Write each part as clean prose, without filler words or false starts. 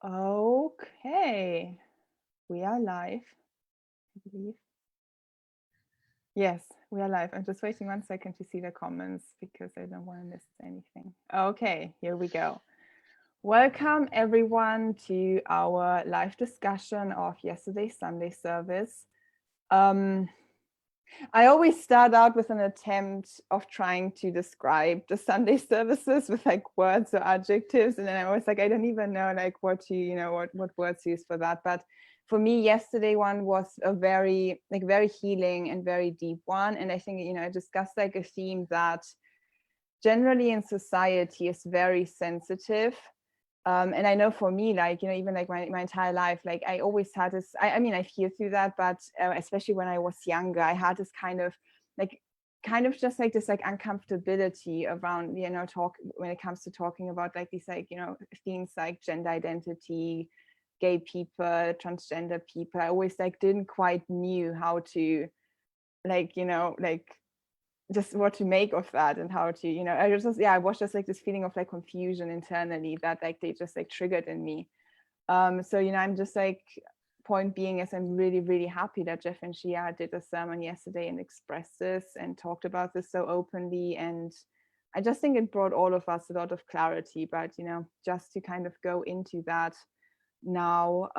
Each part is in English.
Okay, we are live, I believe. Yes, we are live. I'm just waiting 1 second to see the comments because I don't want to miss anything. Okay, here we go. Welcome everyone to our live discussion of yesterday's Sunday service. I always start out with an attempt of trying to describe the Sunday services with like words or adjectives. And then I was like, I don't even know like what to, what words to use for that. But for me, yesterday one was a very healing and very deep one. And I think, I discussed like a theme that generally in society is very sensitive. And I know for me, like, even like my entire life, like I always had this, I mean, I feel through that, but especially when I was younger, I had this kind of just like this like uncomfortability around, talk when it comes to talking about like these like, themes like gender identity, gay people, transgender people. I always like didn't quite knew how to like, just what to make of that and how to, I was just like this feeling of like confusion internally that like they just like triggered in me. So I'm just like, point being is I'm really, really happy that Jeff and Shia did a sermon yesterday and expressed this and talked about this so openly. And I just think it brought all of us a lot of clarity, but just to kind of go into that now.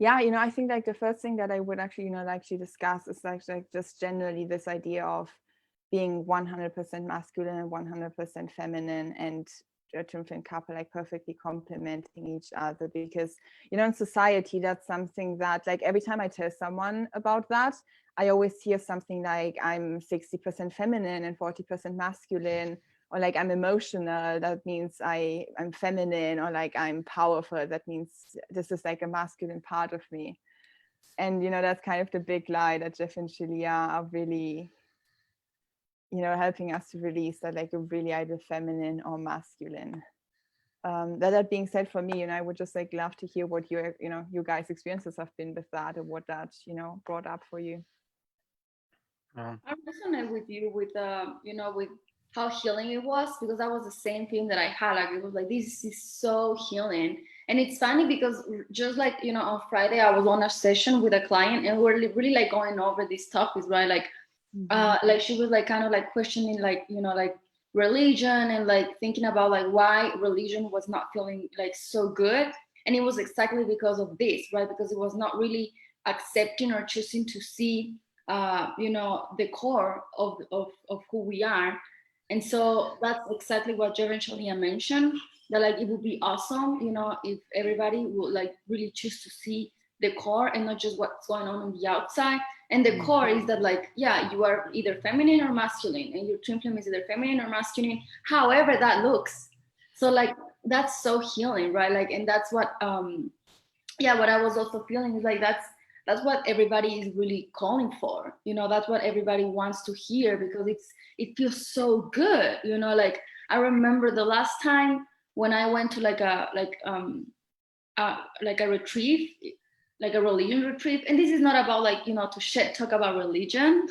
Yeah, I think like the first thing that I would actually, like to discuss is like just generally this idea of being 100% masculine and 100% feminine, and a twin flame couple like perfectly complementing each other. Because in society, that's something that like every time I tell someone about that, I always hear something like I'm 60% feminine and 40% masculine, or like I'm emotional, that means I'm feminine, or like I'm powerful, that means this is like a masculine part of me. And that's kind of the big lie that Jeff and Shaleia are really helping us to release, that like you're really either feminine or masculine. That being said, for me, I would just like love to hear what your you guys' experiences have been with that, and what that brought up for you. I resonate with you with with how healing it was, because that was the same feeling that I had. Like it was like, this is so healing. And it's funny because just like on Friday I was on a session with a client and we're really like going over these topics, right? Like she was like kind of like questioning like like religion, and like thinking about like why religion was not feeling like so good. And it was exactly because of this, right? Because it was not really accepting or choosing to see the core of who we are. And so that's exactly what Jeff and Shalia mentioned, that like it would be awesome, if everybody would like really choose to see the core and not just what's going on the outside. And the core is that like, yeah, you are either feminine or masculine, and your twin flame is either feminine or masculine, however that looks. So like that's so healing, right? Like, and that's what yeah, what I was also feeling is like that's what everybody is really calling for. That's what everybody wants to hear, because it feels so good. Like I remember the last time when I went to like a retreat, like a religion retreat. And this is not about like to talk about religion,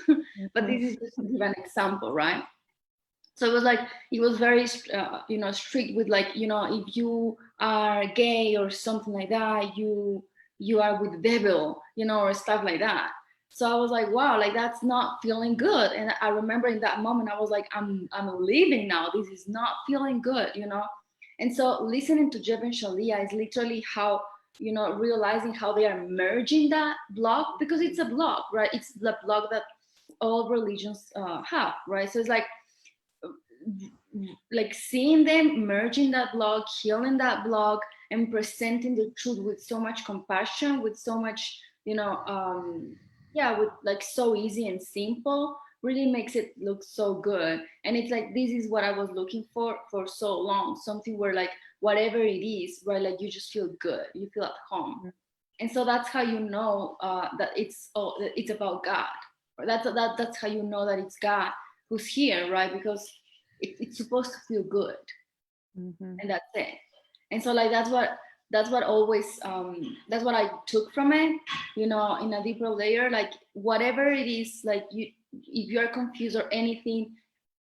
but this is just to give an example, right? So it was very strict with like, if you are gay or something like that, you are with the devil, or stuff like that. So I was like, wow, like that's not feeling good. And I remember in that moment I was like, I'm leaving now, this is not feeling good. And so listening to Jeb and Shalia is literally how, realizing how they are merging that block, because it's a block, right? It's the block that all religions have, right? So it's like seeing them merging that block, healing that block, and presenting the truth with so much compassion, with so much, yeah, with like so easy and simple, really makes it look so good. And it's like, this is what I was looking for so long, something where like whatever it is, right, like you just feel good, you feel at home. And so that's how that it's about God. That's how you know that it's God who's here, right? Because it's supposed to feel good, and that's it. And so like that's what always that's what I took from it, in a deeper layer. Like whatever it is, like if you're confused or anything,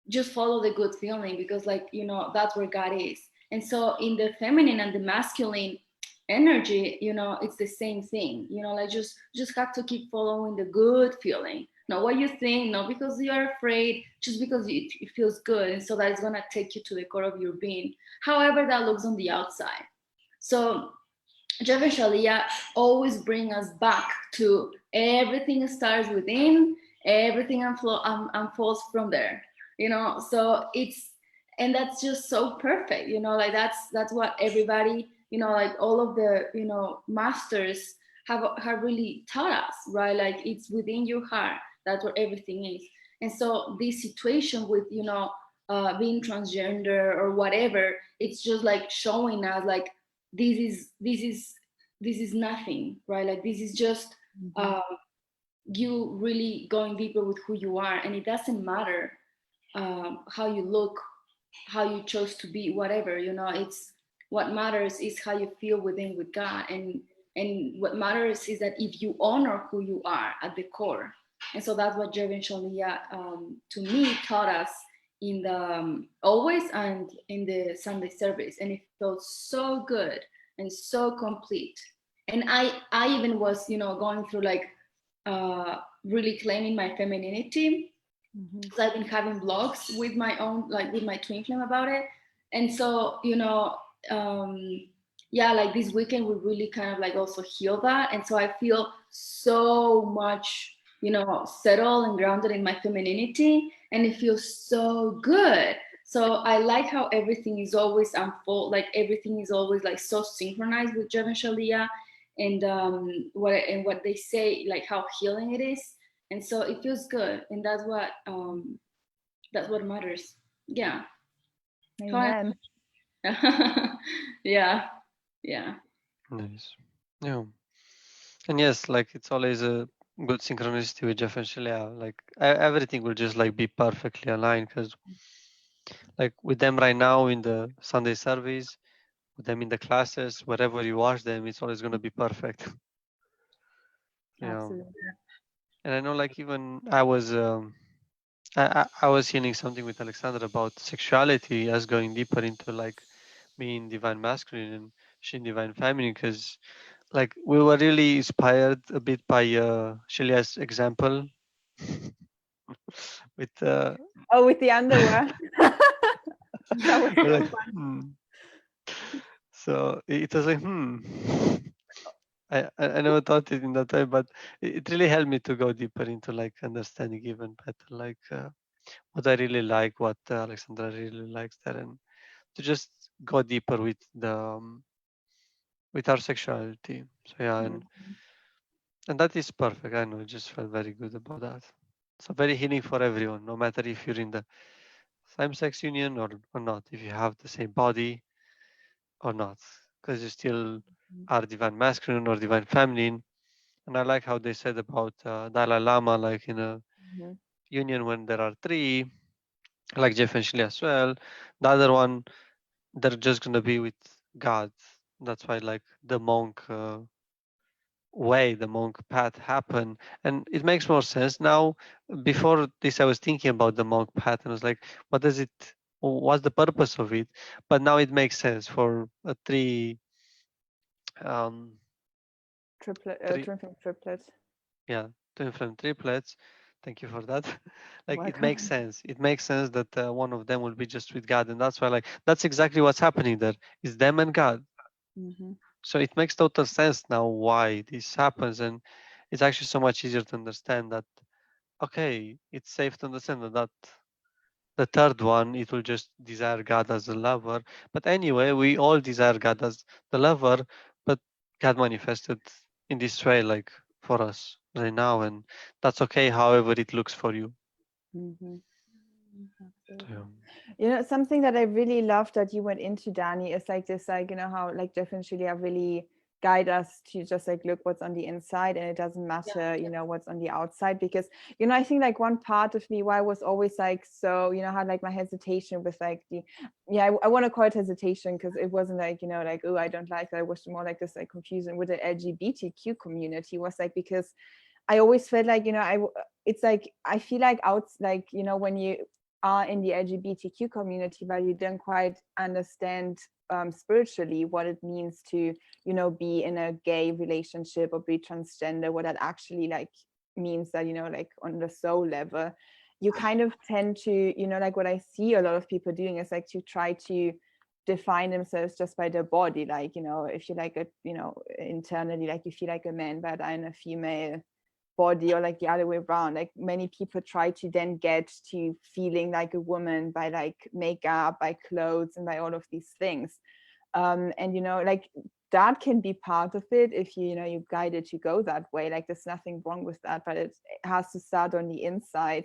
just follow the good feeling, because like that's where God is. And so in the feminine and the masculine energy, it's the same thing, like just have to keep following the good feeling, not what you think, not because you're afraid, just because it feels good. And so that is going to take you to the core of your being, however that looks on the outside. So Jeff and Shaleia always bring us back to everything starts within, everything unfolds from there. So and that's just so perfect. Like that's what everybody, like all of the masters have really taught us, right? Like it's within your heart. That's where everything is. And so this situation with being transgender or whatever, it's just like showing us like this is nothing, right? Like this is just you really going deeper with who you are, and it doesn't matter how you look, how you chose to be, whatever. It's what matters is how you feel within with God, and what matters is that if you honor who you are at the core. And so that's what Jeff and Shaleia, to me, taught us in the always and in the Sunday service, and it felt so good and so complete. And I even was going through like really claiming my femininity, because I've been having blogs with my own, like with my twin flame about it. And so yeah, like this weekend we really kind of like also heal that. And so I feel so much settled and grounded in my femininity, and it feels so good. So I like how everything is always unfold, like everything is always like so synchronized with Jeff and Shaleia, and what they say, like how healing it is. And so it feels good, and that's what matters. Yeah. Amen. Yeah. Yeah. Nice. Yeah. And yes, like it's always a good synchronicity with Jeff and Shaleia. Like everything will just like be perfectly aligned, because like with them right now in the Sunday service, with them in the classes, wherever you watch them, it's always going to be perfect. Yeah. Absolutely. And I know like even I was hearing something with Alexandra about sexuality, as going deeper into like me in divine masculine and she in divine feminine, because like we were really inspired a bit by Shelia's example with Oh, with the underwear. That was we're so like, fun. So it was like I never thought it in that way, but it really helped me to go deeper into like understanding even better like what I really like, what Alexandra really likes there, and to just go deeper with our sexuality. So yeah, and that is perfect. I know, I just felt very good about that. So very healing for everyone, no matter if you're in the same-sex union or not, if you have the same body or not, because you still are divine masculine or divine feminine. And I like how they said about Dalai Lama, like in a union when there are three, like Jeff and Shelley as well. The other one, they're just gonna be with God. That's why like the monk way, the monk path happened, and it makes more sense now. Before this, I was thinking about the monk path, and I was like, what does it? What's the purpose of it? But now it makes sense for a um, three, Triplet. yeah, twin flame triplets. Thank you for that. Like it makes Welcome. sense. It makes sense that one of them will be just with God, and that's why like that's exactly what's happening there. It's them and God. So it makes total sense now why this happens, and it's actually so much easier to understand that. Okay, it's safe to understand that the third one, it will just desire God as a lover. But anyway, we all desire God as the lover, but God manifested in this way, like for us right now, and that's okay, however it looks for you. Absolutely. Yeah. Something that I really love that you went into, Danny, is like this, like, how like Jeff and Julia really guide us to just like look what's on the inside, and it doesn't matter, what's on the outside. Because, I think like one part of me why I was always like, so, had like my hesitation with like I want to call it hesitation, because it wasn't like, like, oh, I don't like that. It was more like this like confusion with the LGBTQ community, was like, because I always felt like, it's like, I feel like when you are in the LGBTQ community, but you don't quite understand spiritually what it means to, you know, be in a gay relationship or be transgender, what that actually like means, that, you know, like on the soul level, you kind of tend to, you know, like what I see a lot of people doing is like to try to define themselves just by their body. Like, you know, if you like a, you know, internally, like you feel like a man, but I'm a female body, or like the other way around. Like many people try to then get to feeling like a woman by like makeup, by clothes, and by all of these things. And you know, like that can be part of it if you, you know, you're guided to go that way. Like there's nothing wrong with that, but it has to start on the inside.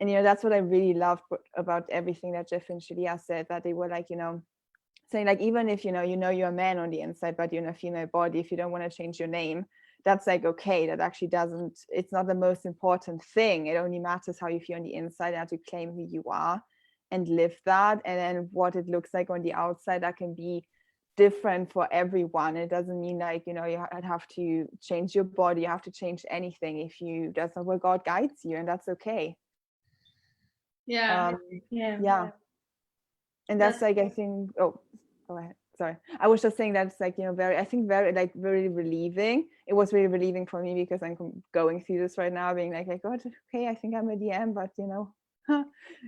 And you know, that's what I really loved about everything that Jeff and Shaleia said, that they were like, you know, saying like, even if you know you're a man on the inside but you're in a female body, if you don't want to change your name, that's like okay. That actually doesn't, it's not the most important thing. It only matters how you feel on the inside, and to claim who you are and live that. And then what it looks like on the outside, that can be different for everyone. It doesn't mean like, you know, you have to change your body, you have to change anything if you, that's not where God guides you, and that's okay. Yeah. Yeah. And that's like, I think, oh, go ahead, sorry, I was just saying that's like, you know, very, I think very like very relieving. It was really relieving for me because I'm going through this right now, being like God, okay, I think I'm a DM, but you know,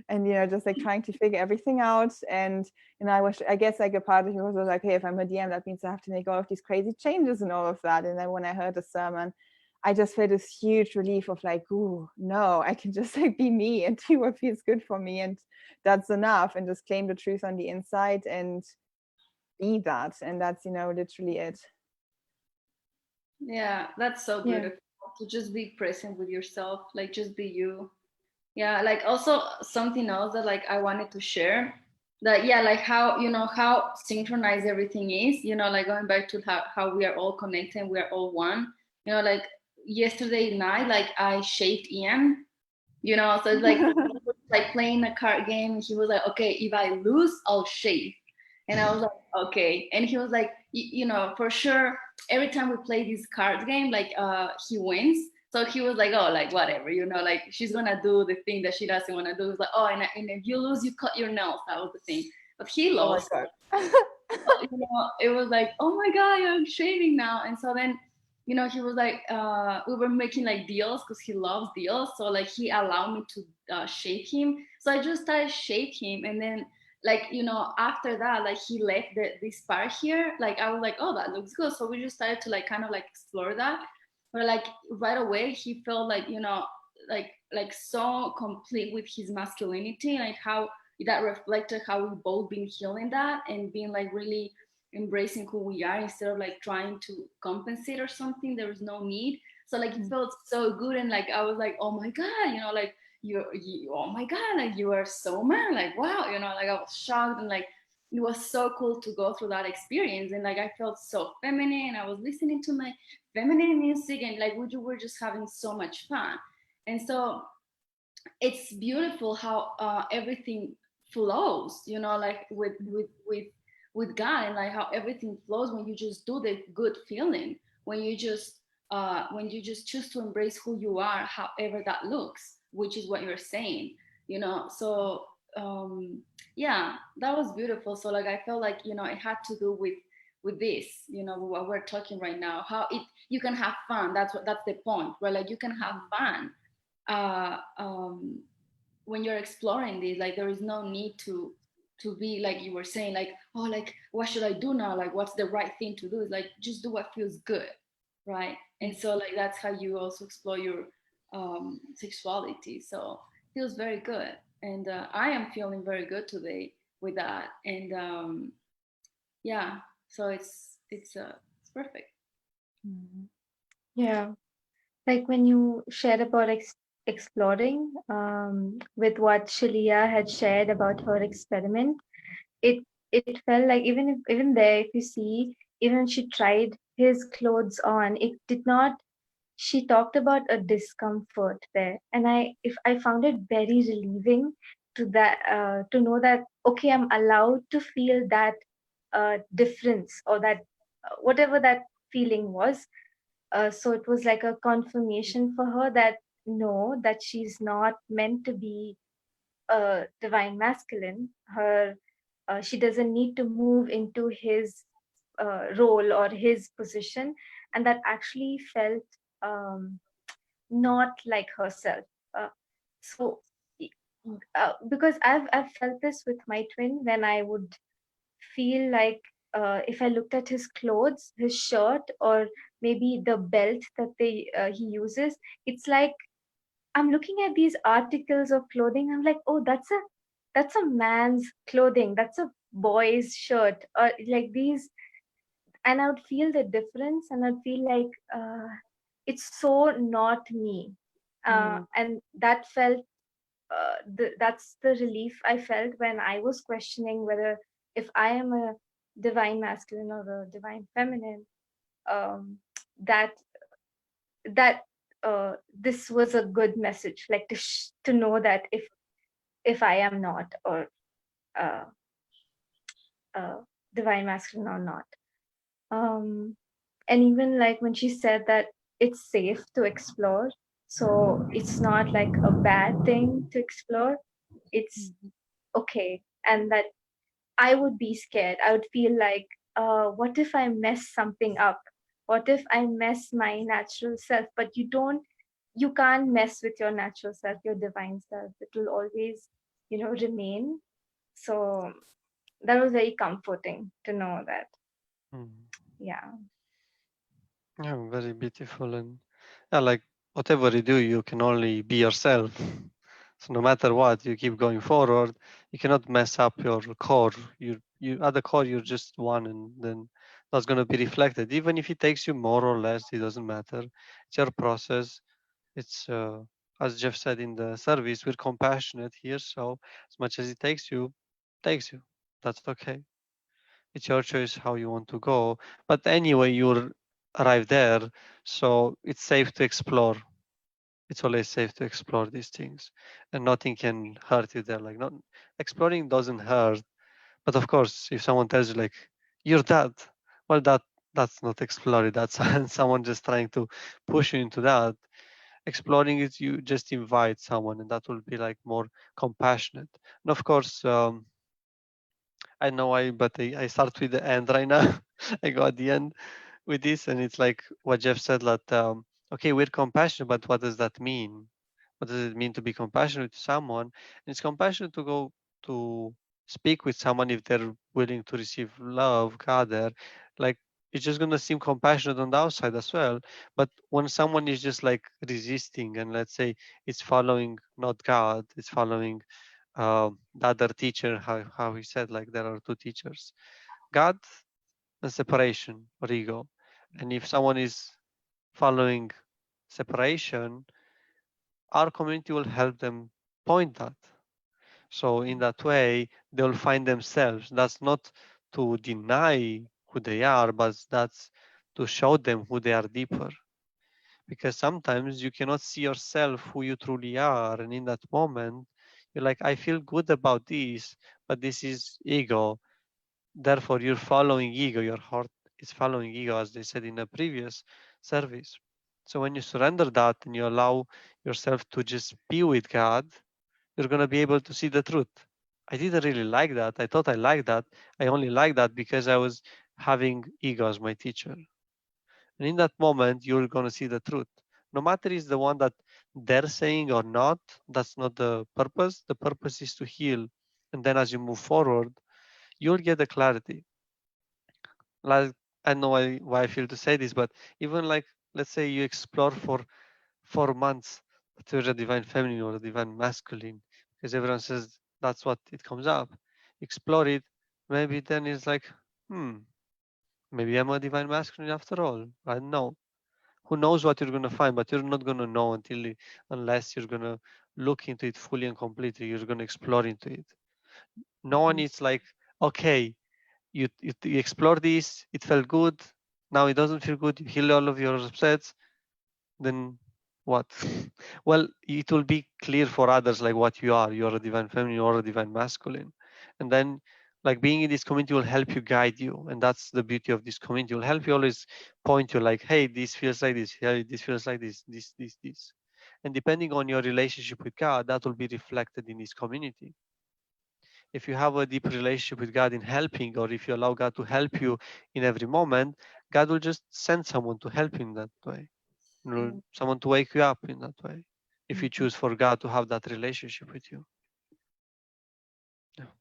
and you know, just like trying to figure everything out. And you know, I guess like a part of me was like, hey, if I'm a DM, that means I have to make all of these crazy changes and all of that. And then when I heard the sermon, I just felt this huge relief of like, ooh, no, I can just like be me and do what feels good for me, and that's enough, and just claim the truth on the inside and be that. And that's, you know, literally it. Yeah, that's so beautiful to just be present with yourself, like just be you. Yeah, like also something else that like I wanted to share, that yeah, like how, you know, how synchronized everything is, you know, like going back to how we are all connected, we are all one, you know, like yesterday night, like I shaved Ian, you know, so it's like like playing a card game, and he was like, okay, if I lose, I'll shave. And I was like, okay. And he was like, you know, for sure, every time we play this card game, like he wins. So he was like, oh, like whatever, you know, like she's gonna do the thing that she doesn't want to do. It's like, oh, and if you lose, you cut your nails. That was the thing. But he lost. Oh my God. You know, it was like, oh my God, I'm shaving now. And so then, you know, he was like, we were making like deals because he loves deals. So like he allowed me to shave him. So I just started shave him, and then like, you know, after that, like he left this part here. Like I was like, oh, that looks good. So we just started to like kind of like explore that. But like right away, he felt like, you know, like so complete with his masculinity, like how that reflected how we both been healing that and being like really embracing who we are instead of like trying to compensate or something. There was no need. So like it felt so good, and like I was like, oh my God, you know, like you oh my God, like you are so man, like wow, you know, like I was shocked, and like it was so cool to go through that experience. And like I felt so feminine, and I was listening to my feminine music, and like we were just having so much fun. And so it's beautiful how everything flows, you know, like with God, and like how everything flows when you just do the good feeling, when you just choose to embrace who you are, however that looks, which is what you're saying, you know. So yeah, that was beautiful. So like I felt like, you know, it had to do with this, you know, what we're talking right now, how it you can have fun. That's the point, where like you can have fun uh, um, when you're exploring this. Like there is no need to be like you were saying, like, oh, like what should I do now, like what's the right thing to do. It's like just do what feels good, right? And so like that's how you also explore your sexuality. So it feels very good, and I am feeling very good today with that. And yeah, so it's perfect. Yeah, like when you shared about exploring, with what Shalia had shared about her experiment, it it felt like even there, if you see, even when she tried his clothes on, it did not. She talked about a discomfort there, and I found it very relieving to know that okay, I'm allowed to feel that difference, or that whatever that feeling was. So it was like a confirmation for her that no, that she's not meant to be divine masculine, she doesn't need to move into his role or his position, and that actually felt um, not like herself. Uh, so, because I've felt this with my twin when I would feel like if I looked at his clothes, his shirt, or maybe the belt that he uses, it's like I'm looking at these articles of clothing. I'm like, oh, that's a man's clothing. That's a boy's shirt, or like these, and I would feel the difference, and I'd feel like it's so not me, and that felt that's the relief I felt when I was questioning whether if I am a divine masculine or a divine feminine, um, that that this was a good message, like to know that if I am not, or uh, uh, divine masculine or not. Um, and even like when she said that it's safe to explore, so it's not like a bad thing to explore, it's okay, and that I would be scared. I would feel like, what if I mess something up? What if I mess my natural self? But you can't mess with your natural self, your divine self. It will always, remain. So that was very comforting to know that. Yeah. Yeah, very beautiful. And yeah, like whatever you do, you can only be yourself. So no matter what, you keep going forward. You cannot mess up your core. You at the core, you're just one, and then that's going to be reflected. Even if it takes you more or less, it doesn't matter. It's your process. It's as Jeff said in the service, we're compassionate here. So as much as it takes you, takes you. That's okay. It's your choice how you want to go. But anyway, you'll arrive there. So it's safe to explore. It's always safe to explore these things, and nothing can hurt you there. Like, not exploring doesn't hurt. But of course, if someone tells you like you're that, well, that's not exploring. That's someone just trying to push you into that. Exploring is you just invite someone, and that will be like more compassionate. And of course, I know I start with the end right now. I go at the end with this, and it's like what Jeff said, that okay, we're compassionate, but what does that mean? What does it mean to be compassionate to someone? And it's compassionate to go to speak with someone if they're willing to receive love, gather. Like, it's just gonna seem compassionate on the outside as well. But when someone is just like resisting, and let's say it's following not God, it's following the other teacher, how he said, like there are two teachers, God and separation or ego. And if someone is following separation, our community will help them point that. So in that way, they'll find themselves. That's not to deny who they are, but that's to show them who they are deeper. Because sometimes you cannot see yourself who you truly are. And in that moment, you're like, I feel good about this, but this is ego. Therefore, you're following ego. Your heart is following ego, as they said in a previous service. So when you surrender that and you allow yourself to just be with God, you're going to be able to see the truth. I didn't really like that. I thought I liked that. I only liked that because I was having ego as my teacher. And in that moment, you're going to see the truth. No matter is the one that they're saying or not, that's not the purpose. The purpose is to heal. And then as you move forward, you'll get the clarity. Like, I don't know why I feel to say this, but even like, let's say you explore for 4 months that you're a divine feminine or a divine masculine, because everyone says that's what it comes up. Explore it, maybe then it's like, maybe I'm a divine masculine after all. I don't know. Who knows what you're gonna find, but you're not gonna know unless you're gonna look into it fully and completely. You're gonna explore into it. No one is like, okay, you explore this, it felt good, now it doesn't feel good, you heal all of your upsets, then what? Well, it will be clear for others like what you are. You're a divine feminine or a divine masculine. And then like being in this community will help you, guide you. And that's the beauty of this community. It will help you always point you like, hey, this feels like this, hey, this feels like this. And depending on your relationship with God, that will be reflected in His community. If you have a deep relationship with God in helping, or if you allow God to help you in every moment, God will just send someone to help you in that way. You know, someone to wake you up in that way. If you choose for God to have that relationship with you. Yeah.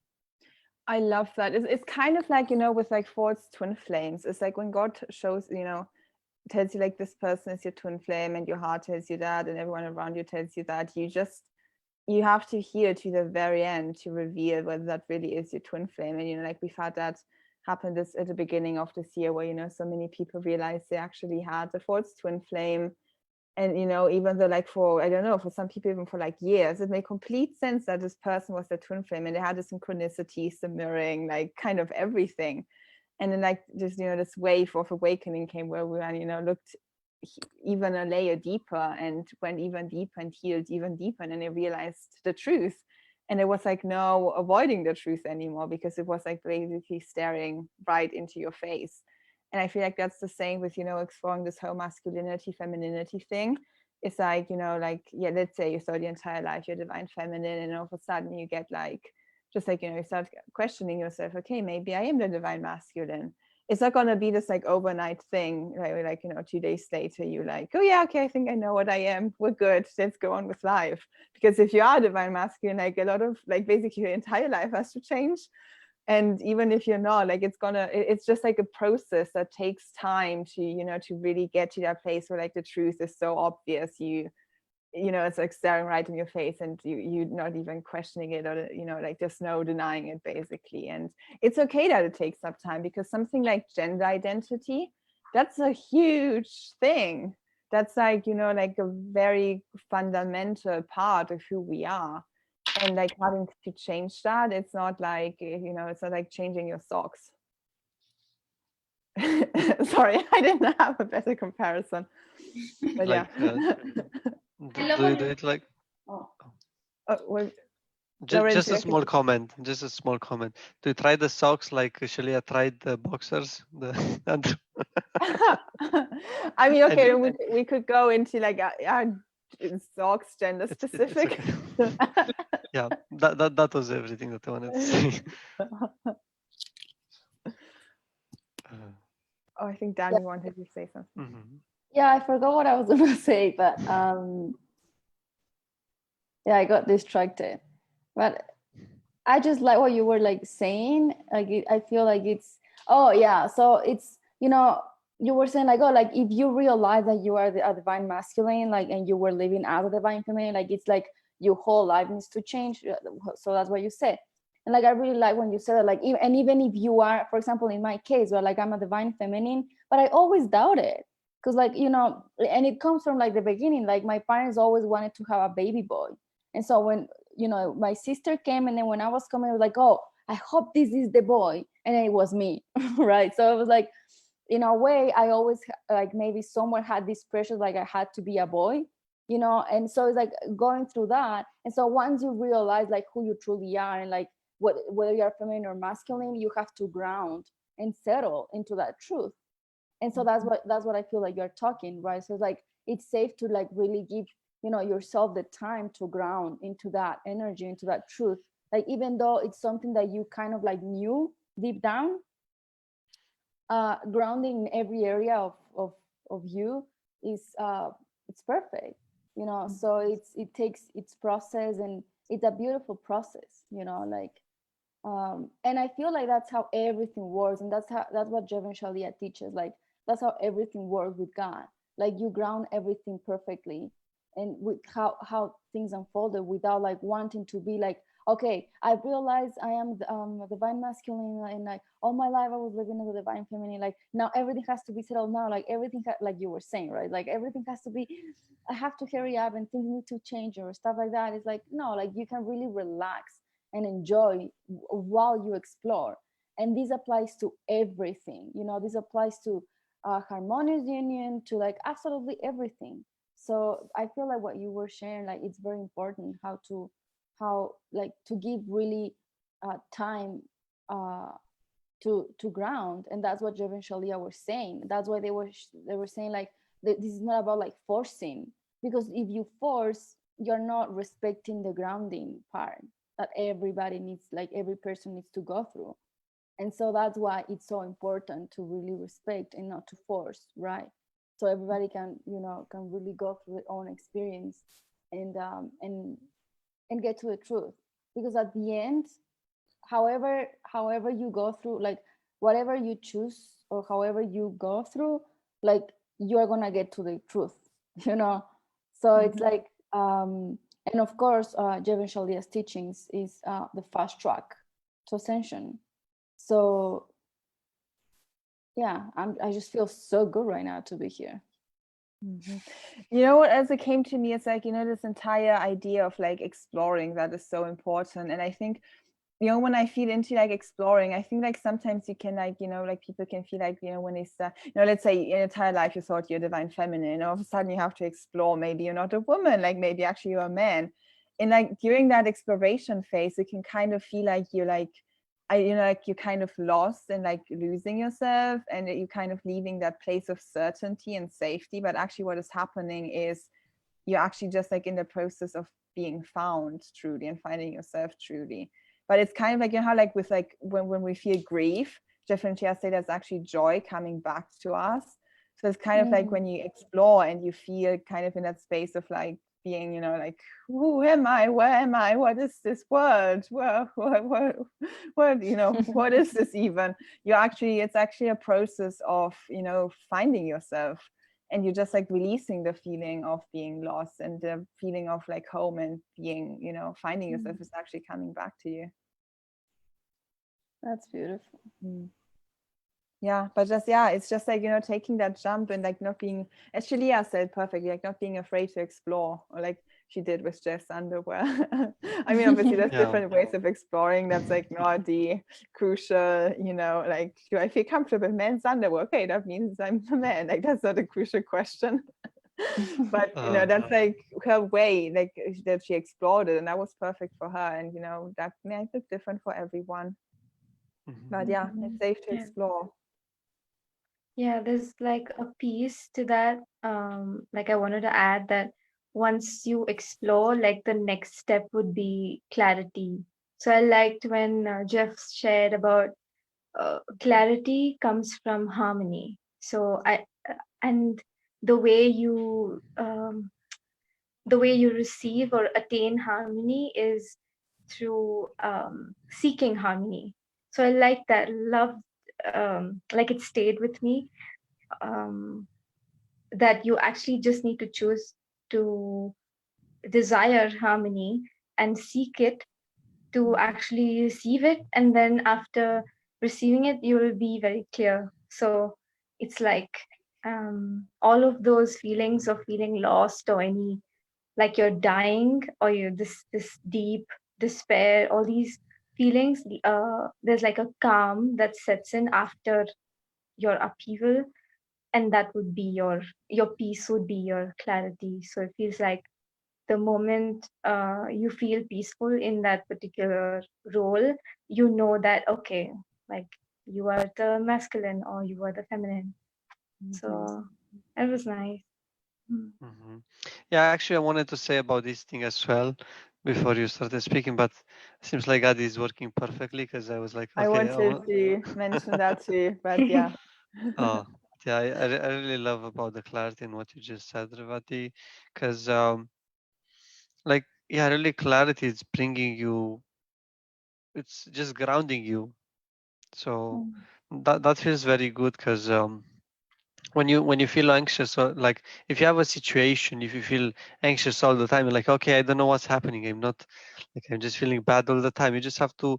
I love that. It's kind of like, you know, with like false twin flames. It's like when God shows, you know, tells you like this person is your twin flame, and your heart tells you that, and everyone around you tells you that, you have to hear to the very end to reveal whether that really is your twin flame. And, you know, like we've had that happen this at the beginning of this year, where, you know, so many people realized they actually had a false twin flame. And, you know, even though like for, I don't know, for some people, even for like years, it made complete sense that this person was their twin flame, and they had the synchronicities, the mirroring, like kind of everything. And then like just, you know, this wave of awakening came where we, you know, looked even a layer deeper and went even deeper and healed even deeper, and then they realized the truth. And there was like no avoiding the truth anymore, because it was like basically staring right into your face. And I feel like that's the same with, you know, exploring this whole masculinity, femininity thing. It's like, you know, like, yeah, let's say you thought your entire life you're divine feminine, and all of a sudden you get like, just like, you know, you start questioning yourself, okay, maybe I am the divine masculine. It's not going to be this like overnight thing, like, you know, 2 days later you like, oh yeah, okay, I think I know what I am, we're good, let's go on with life. Because if you are divine masculine, like a lot of like basically your entire life has to change. And even if you're not, like, it's just like a process that takes time to, you know, to really get to that place where like the truth is so obvious, you know, it's like staring right in your face, and you're not even questioning it, or, you know, like there's no denying it basically. And it's okay that it takes up time, because something like gender identity, that's a huge thing. That's like, you know, like a very fundamental part of who we are. And like having to change that, it's not like, you know, it's not like changing your socks. Sorry, I didn't have a better comparison, but Like, yeah. do you do it like? Well, Just a small comment. Just a small comment. Do you try the socks like Shaleia tried the boxers? I mean, okay, we could go into like socks gender specific. It's okay. Yeah, that was everything that I wanted to say. Oh, I think Danny wanted to say something. Mm-hmm. Yeah, I forgot what I was gonna say, but yeah, I got distracted. But I just like what you were like saying. Like I feel like it's, oh yeah, so it's, you know, you were saying like, oh, like if you realize that you are a divine masculine, like, and you were living as a divine feminine, like it's like your whole life needs to change. So that's what you said. And like I really like when you said that, like, even if you are, for example, in my case, where like I'm a divine feminine, but I always doubt it. Because like, you know, and it comes from like the beginning, like my parents always wanted to have a baby boy. And so when, you know, my sister came, and then when I was coming, I was like, oh, I hope this is the boy. And then it was me, right? So it was like, in a way, I always like maybe someone had this pressure, like I had to be a boy, you know? And so it's like going through that. And so once you realize like who you truly are, and like whether you're feminine or masculine, you have to ground and settle into that truth. And so that's what I feel like you're talking, right? So it's like, it's safe to like really give, you know, yourself the time to ground into that energy, into that truth. Like, even though it's something that you kind of like knew deep down, grounding in every area of you is it's perfect, you know. So it takes its process, and it's a beautiful process, you know, like and I feel like that's how everything works, and that's what Jeff Shaleia teaches. Like, that's how everything works with God. Like, you ground everything perfectly, and with how things unfolded, without like wanting to be like, okay, I realized I am a divine masculine, and like all my life I was living as a divine feminine. Like, now everything has to be settled now. Like, everything like you were saying, right? Like, everything has to be, I have to hurry up, and things need to change, or stuff like that. It's like, no, like you can really relax and enjoy while you explore. And this applies to everything, you know. This applies to harmonious union, to like absolutely everything. So I feel like what you were sharing, like, it's very important how like to give really time to ground. And that's what Jeff and Shaleia were saying. That's why they were saying like, this is not about like forcing, because if you force, you're not respecting the grounding part that everybody needs, like every person needs to go through. And so that's why it's so important to really respect and not to force, right? So everybody can, can really go through their own experience and get to the truth. Because at the end, however you go through, like whatever you choose or however you go through, like you're gonna get to the truth, So it's like, and of course, Jeff Shaleia's teachings is the fast track to ascension. So yeah, I just feel so good right now to be here. You know what, as it came to me, it's like, this entire idea of like exploring, that is so important. And I think, when I feel into like exploring, I think like sometimes you can like, like people can feel like, when they start, let's say in your entire life you thought you're divine feminine, all of a sudden you have to explore, maybe you're not a woman, like maybe actually you're a man. And like during that exploration phase, it can kind of feel like you're like, like you're kind of lost and like losing yourself, and you kind of leaving that place of certainty and safety. But actually what is happening is you're actually just like in the process of being found truly and finding yourself truly. But it's kind of like, how like with like when we feel grief, Jeff Shaleia say that's actually joy coming back to us. So it's kind of like when you explore and you feel kind of in that space of like being, like, who am I? Where am I? What is this world? What what is this even? It's actually a process of, finding yourself. And you're just like releasing the feeling of being lost, and the feeling of like home and being, finding yourself is actually coming back to you. That's beautiful. Yeah, but just, it's just like, taking that jump and like not being, as Shaleia said perfectly, like not being afraid to explore, or like she did with Jeff's underwear. I mean, obviously there's different ways of exploring. That's like not the crucial, like, do I feel comfortable in men's underwear? Okay, that means I'm a man. Like that's not a crucial question. But that's like her way, like that she explored it, and that was perfect for her. And that might look different for everyone. But yeah, it's safe to explore. Yeah, there's like a piece to that. Like I wanted to add that once you explore, like the next step would be clarity. So I liked when Jeff shared about clarity comes from harmony. So and the way you receive or attain harmony is through seeking harmony. So I like that. Love, like it stayed with me. That you actually just need to choose to desire harmony and seek it to actually receive it, and then after receiving it you will be very clear. So it's like all of those feelings of feeling lost, or any, like you're dying, or you this deep despair, all these feelings, there's like a calm that sets in after your upheaval, and that would be your peace, would be your clarity. So it feels like the moment you feel peaceful in that particular role, you know that, okay, like you are the masculine or you are the feminine. So that was nice. Yeah, actually, I wanted to say about this thing as well before you started speaking, but it seems like Adi is working perfectly, because I was like, okay. I wanted to mention that too, but yeah. Oh, yeah, I really love about the clarity and what you just said, Revati, because like, yeah, really clarity is bringing you, it's just grounding you. So that feels very good, because when you feel anxious, or like if you have a situation, if you feel anxious all the time, you're like, okay, I don't know what's happening, I'm just feeling bad all the time. You just have to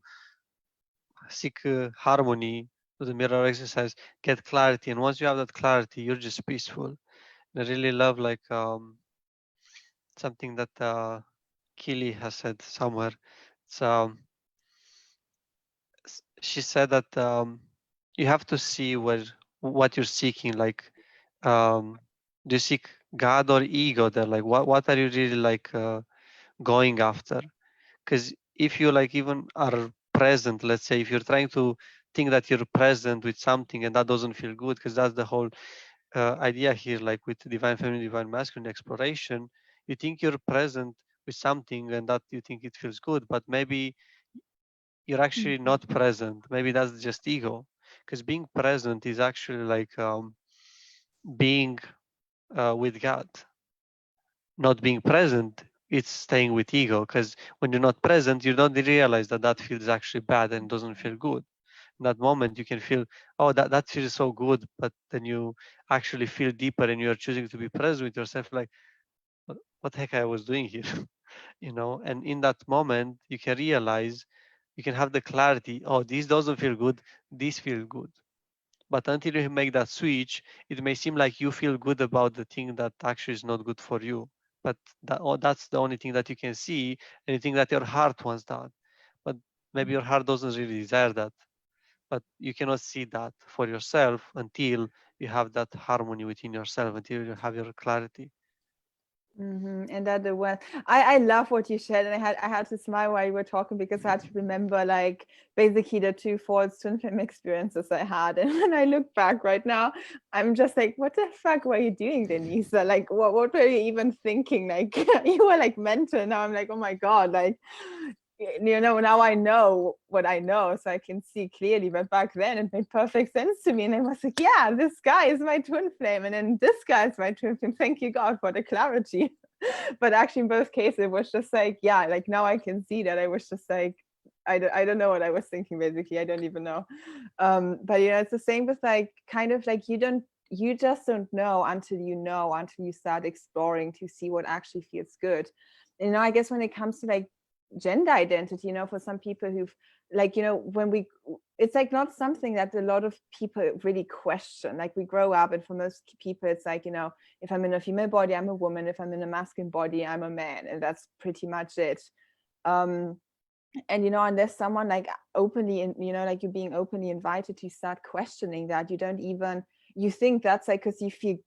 seek harmony, do the mirror exercise, get clarity, and once you have that clarity, you're just peaceful. And I really love like something that Keely has said somewhere. It's she said that you have to see what you're seeking. Like, do you seek God or ego? There, like, what are you really like going after? Because if you like even are present, let's say, if you're trying to think that you're present with something and that doesn't feel good, because that's the whole idea here, like with divine feminine, divine masculine exploration, you think you're present with something and that you think it feels good, but maybe you're actually not present. Maybe that's just ego, because being present is actually like being with God. Not being present, it's staying with ego, because when you're not present, you don't realize that that feels actually bad and doesn't feel good. In that moment, you can feel, oh, that feels so good, but then you actually feel deeper and you're choosing to be present with yourself, like, what the heck I was doing here? And in that moment, you can realize, you can have the clarity, oh, this doesn't feel good, this feels good. But until you make that switch, it may seem like you feel good about the thing that actually is not good for you. But that's the only thing that you can see, and you think that your heart wants that. But maybe your heart doesn't really desire that. But you cannot see that for yourself until you have that harmony within yourself, until you have your clarity. And that the one I love what you shared, and I had to smile while you were talking, because I had to remember like basically the two false twin flame experiences I had. And when I look back right now, I'm just like, what the fuck were you doing, Denisa? Like what were you even thinking? Like you were like mental. Now I'm like, oh my God, like now I know what I know, so I can see clearly. But back then it made perfect sense to me. And I was like, yeah, this guy is my twin flame. And then this guy is my twin flame. Thank you, God, for the clarity. But actually in both cases, it was just like, yeah, like now I can see that I was just like, I don't know what I was thinking, basically. I don't even know. But it's the same with like, kind of like you just don't know until you start exploring to see what actually feels good. I guess when it comes to like gender identity, for some people who've like, it's like not something that a lot of people really question. Like we grow up, and for most people it's like, if I'm in a female body, I'm a woman. If I'm in a masculine body, I'm a man, and that's pretty much it. And unless someone like openly, like you're being openly invited to start questioning that, you think that's like, because you feel,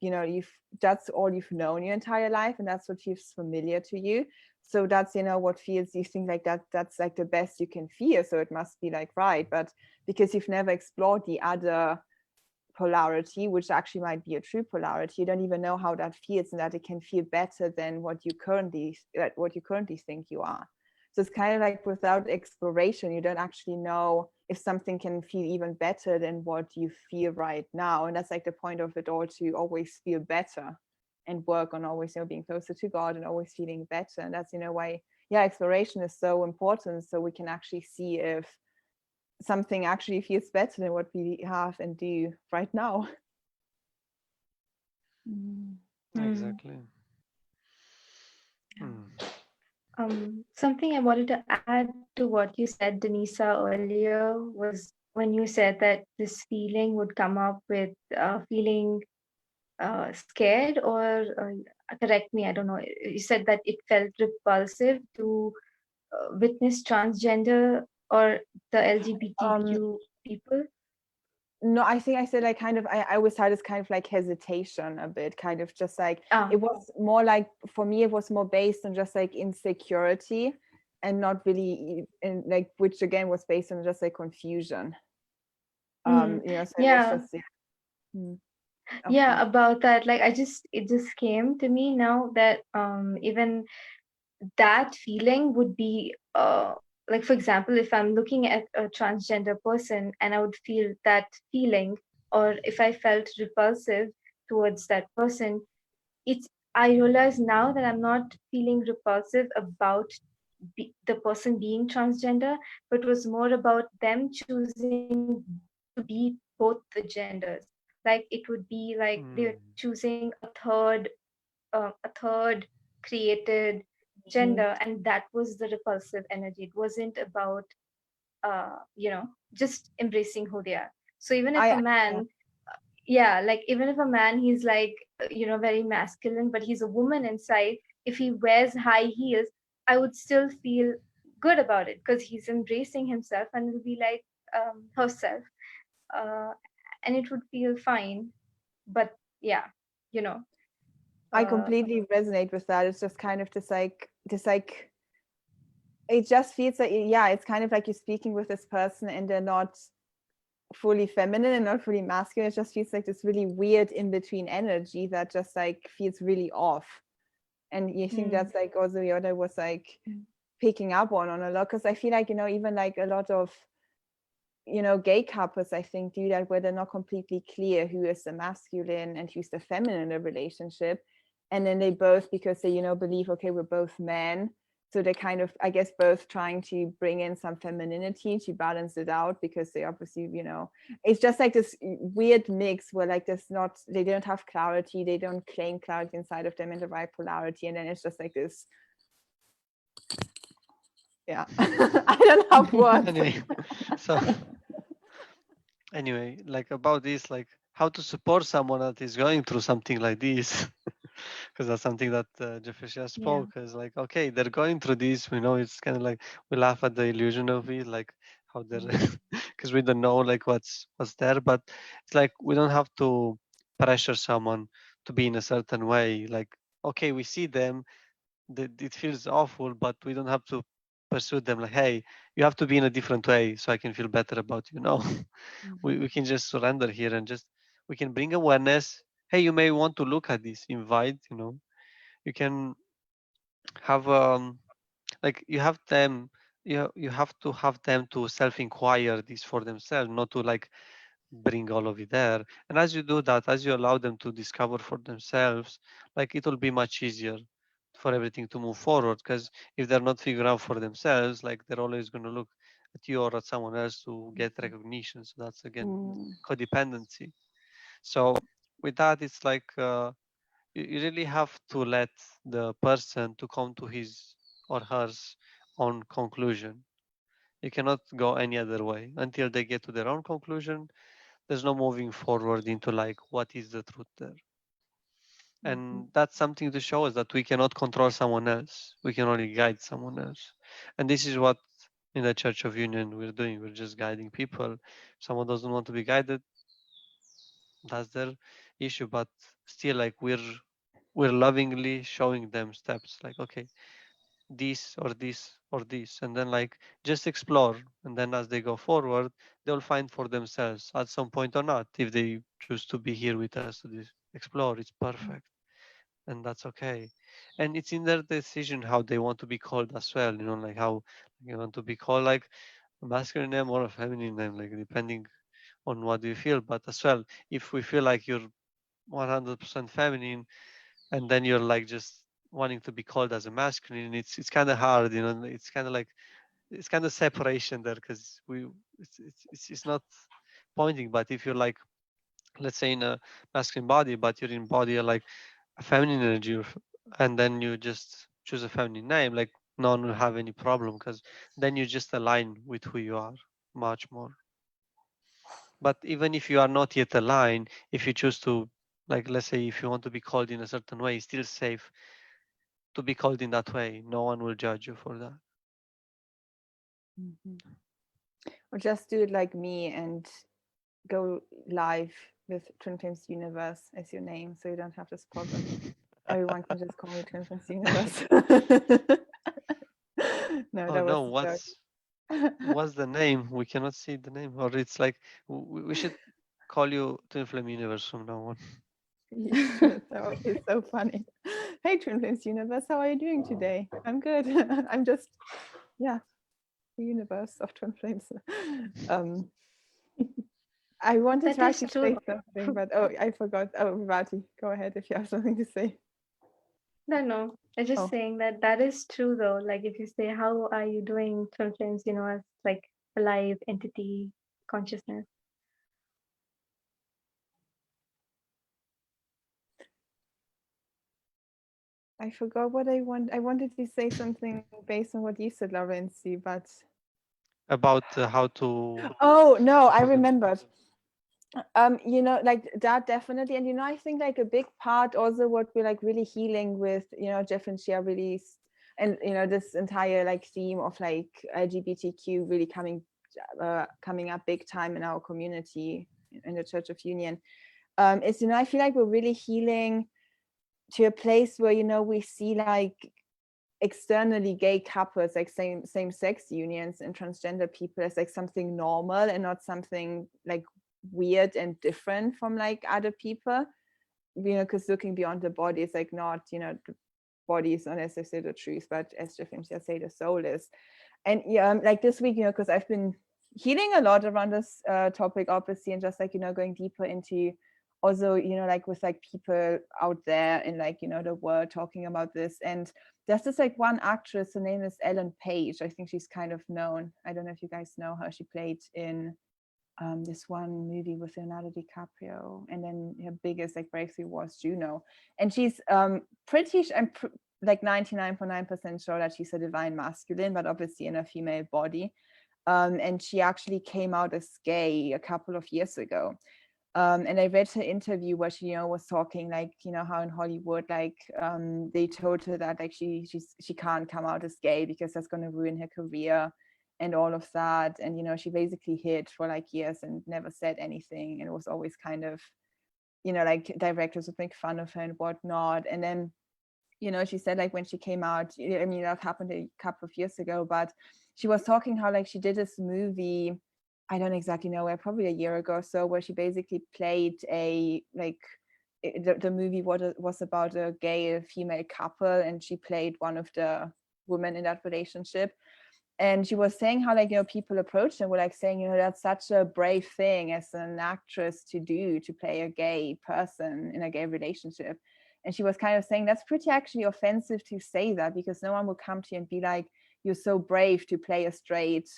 that's all you've known your entire life, and that's what feels familiar to you. So that's, what feels, you think like that's like the best you can feel, so it must be like right. But because you've never explored the other polarity, which actually might be a true polarity, you don't even know how that feels, and that it can feel better than what you currently think you are. So it's kind of like without exploration, you don't actually know if something can feel even better than what you feel right now. And that's like the point of it all, to always feel better and work on always being closer to God and always feeling better. And that's why exploration is so important, so we can actually see if something actually feels better than what we have and do right now. Exactly. Something I wanted to add to what you said, Denisa, earlier, was when you said that this feeling would come up with feeling scared, or correct me, I don't know. You said that it felt repulsive to witness transgender or the LGBTQ people. No, I think I said like kind of, I always had this kind of like hesitation a bit, kind of just like, it was more like, for me, it was more based on just like insecurity, and not really, and like, which again was based on just like confusion. So it was just, yeah, about that, like it just came to me now that even that feeling would be like, for example, if I'm looking at a transgender person and I would feel that feeling, or if I felt repulsive towards that person, I realize now that I'm not feeling repulsive about the person being transgender, but it was more about them choosing to be both the genders. Like it would be like they're choosing a third created gender, and that was the repulsive energy. It wasn't about just embracing who they are. So even if a man, like even if a man, he's like very masculine, but he's a woman inside, if he wears high heels, I would still feel good about it, because he's embracing himself and will be like herself, uh, and it would feel fine. But yeah, I completely resonate with that. It's just kind of this like, it just feels like, it's kind of like you're speaking with this person and they're not fully feminine and not fully masculine. It just feels like this really weird in between energy that just like feels really off. And you think that's like also what I was like picking up on a lot, because I feel like, you know, even like a lot of, you know, gay couples, I think, do that where they're not completely clear who is the masculine and who's the feminine in the relationship. And then they both, because they, you know, believe, okay, we're both men. So they're kind of, I guess, both trying to bring in some femininity to balance it out, because they obviously, you know, it's just like this weird mix where like there's not, they don't have clarity, they don't claim clarity inside of them in the right polarity. And then it's just like this, yeah, I don't have words. Anyway, so anyway, like about this, like how to support someone that is going through something like this, because that's something that Jeff Shaleia spoke. Is like, okay, they're going through this. We know it's kind of like we laugh at the illusion of it, like how they're, because we don't know like what's there, but it's like we don't have to pressure someone to be in a certain way. Like, okay, we see them, it feels awful, but we don't have to pursue them like, hey, you have to be in a different way so I can feel better about you. No, we can just surrender here and just we can bring awareness. Hey, you may want to look at this, invite, you know, you can have like you have them, you have to have them to self-inquire this for themselves, not to like bring all of it there. And as you do that, as you allow them to discover for themselves, like it will be much easier for everything to move forward, because if they're not figuring out for themselves, like they're always going to look at you or at someone else to get recognition. So that's again codependency. So with that, it's like you really have to let the person to come to his or hers own conclusion. You cannot go any other way until they get to their own conclusion. There's no moving forward into like what is the truth there. And that's something to show us that we cannot control someone else, we can only guide someone else. And this is what in the Church of Union we're doing. We're just guiding people. If someone doesn't want to be guided, that's their issue, but still like we're lovingly showing them steps like, okay, this or this or this, and then like just explore. And then as they go forward, they'll find for themselves at some point or not. If they choose to be here with us to explore, it's perfect, and that's okay. And it's in their decision how they want to be called as well, you know, like how you want to be called, like a masculine name or a feminine name, like depending on what you feel. But as well, if we feel like you're 100% feminine and then you're like just wanting to be called as a masculine, it's kind of hard, you know. It's kind of like it's kind of separation there, because it's not pointing. But if you're like, let's say in a masculine body, but you're in body like a feminine energy, and then you just choose a feminine name, like no one will have any problem, because then you just align with who you are much more. But even if you are not yet aligned, if you choose to, like, let's say if you want to be called in a certain way, it's still safe to be called in that way. No one will judge you for that. Or just do it like me and go live with Twin Flames Universe as your name, so you don't have this problem. Everyone can just call me Twin Flames Universe. No, that no, was what's the name? We cannot see the name, or it's like we should call you Twin Flame Universe from now on. That would be so funny. Hey, Twin Flames Universe, how are you doing today? I'm good. I'm just, yeah, the universe of Twin Flames. I wanted to actually say something, but I forgot. Oh, Vati, go ahead if you have something to say. No. I'm just saying that is true though. Like if you say, how are you doing, Twin Flames, you know, as like a live entity consciousness. I forgot what I want. I wanted to say something based on what you said, Laurenzi, but about how to. Oh no, I remembered. You know, like that definitely. And you know, I think like a big part also what we're like really healing with, you know, Jeff and Shia release, and you know, this entire like theme of like LGBTQ really coming up big time in our community in the Church of Union, is, you know, I feel like we're really healing to a place where, you know, we see like externally gay couples, like same-sex unions and transgender people, as like something normal and not something like weird and different from like other people, you know, because looking beyond the body is like not, you know, the body is not necessarily the truth, but as Jeff himself say, the soul is. And yeah, like this week, you know, because I've been healing a lot around this topic, obviously, and just like, you know, going deeper into also, you know, like with like people out there in like, you know, the world talking about this. And there's this like one actress, her name is Ellen Page. I think she's kind of known. I don't know if you guys know her. She played in this one movie with Leonardo DiCaprio, and then her biggest like breakthrough was Juno. And she's pretty, like 99.9% sure that she's a divine masculine, but obviously in a female body. And she actually came out as gay a couple of years ago. And I read her interview where she, you know, was talking like, you know, how in Hollywood, like they told her that like she can't come out as gay because that's going to ruin her career and all of that. And, you know, she basically hid for like years and never said anything. And it was always kind of, you know, like directors would make fun of her and whatnot. And then, you know, she said like when she came out, I mean, that happened a couple of years ago, but she was talking how like she did this movie, I don't exactly know where, probably a year ago or so, where she basically played a like the movie was about a gay female couple, and she played one of the women in that relationship. And she was saying how like, you know, people approached her were like saying, you know, that's such a brave thing as an actress to do, to play a gay person in a gay relationship. And she was kind of saying that's pretty actually offensive to say that, because no one will come to you and be like, you're so brave to play a straight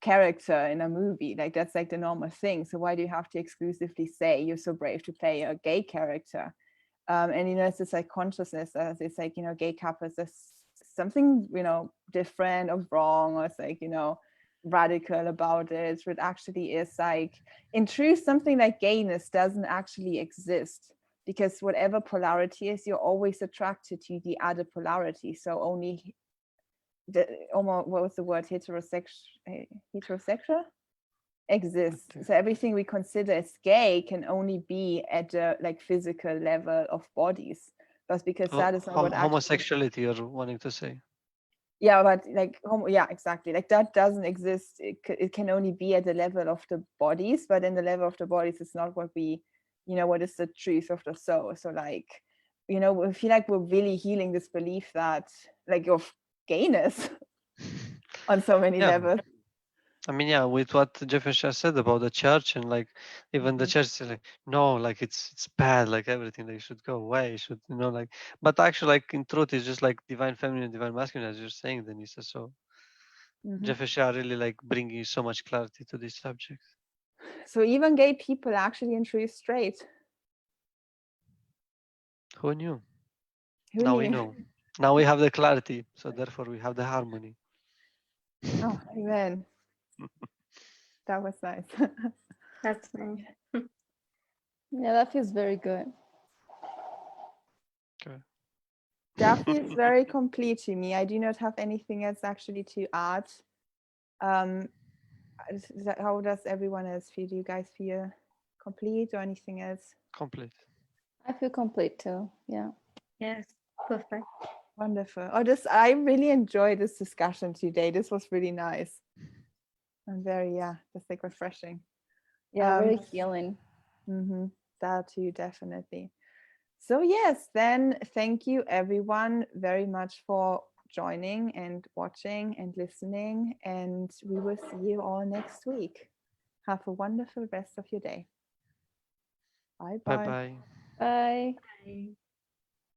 character in a movie. Like that's like the normal thing. So why do you have to exclusively say you're so brave to play a gay character? And, you know, it's this like consciousness as it's like, you know, gay couples, there's something, you know, different or wrong, or it's like, you know, radical about it. But actually is like, in truth, something like gayness doesn't actually exist, because whatever polarity is, you're always attracted to the other polarity. So only the almost, what was the word, heterosexual exists. Okay. So everything we consider as gay can only be at a like physical level of bodies, but because that is not what actually, Homosexuality you're wanting to say? yeah, but like yeah, exactly, like that doesn't exist. It can only be at the level of the bodies, but in the level of the bodies it's not what we, you know, what is the truth of the soul. So like, you know, we feel like we're really healing this belief that like of gayness on so many Yeah. levels. I mean, yeah, with what Jeff Shaleia said about the church, and like even the church is like, no, like it's bad, like everything, they should go away, should, you know, like, but actually, like in truth, it's just like divine feminine, divine masculine, as you're saying, Denisa. So Jeff Shaleia really like bringing so much clarity to this subject. So even gay people are actually in truth straight. Who knew? Who Now knew? we know. Now we have the clarity, so therefore we have the harmony. Oh, amen. That was nice. That's nice. Yeah, that feels very good. Okay. That feels very complete to me. I do not have anything else actually to add. How does everyone else feel? Do you guys feel complete or anything else? Complete. I feel complete too. Yeah. Yes, perfect. Wonderful. Oh, I really enjoyed this discussion today. This was really nice. And very, yeah, just like refreshing. Yeah, very healing. That too, definitely. So yes, then thank you everyone very much for joining and watching and listening, and we will see you all next week. Have a wonderful rest of your day. Bye bye. Bye bye. Bye. Bye.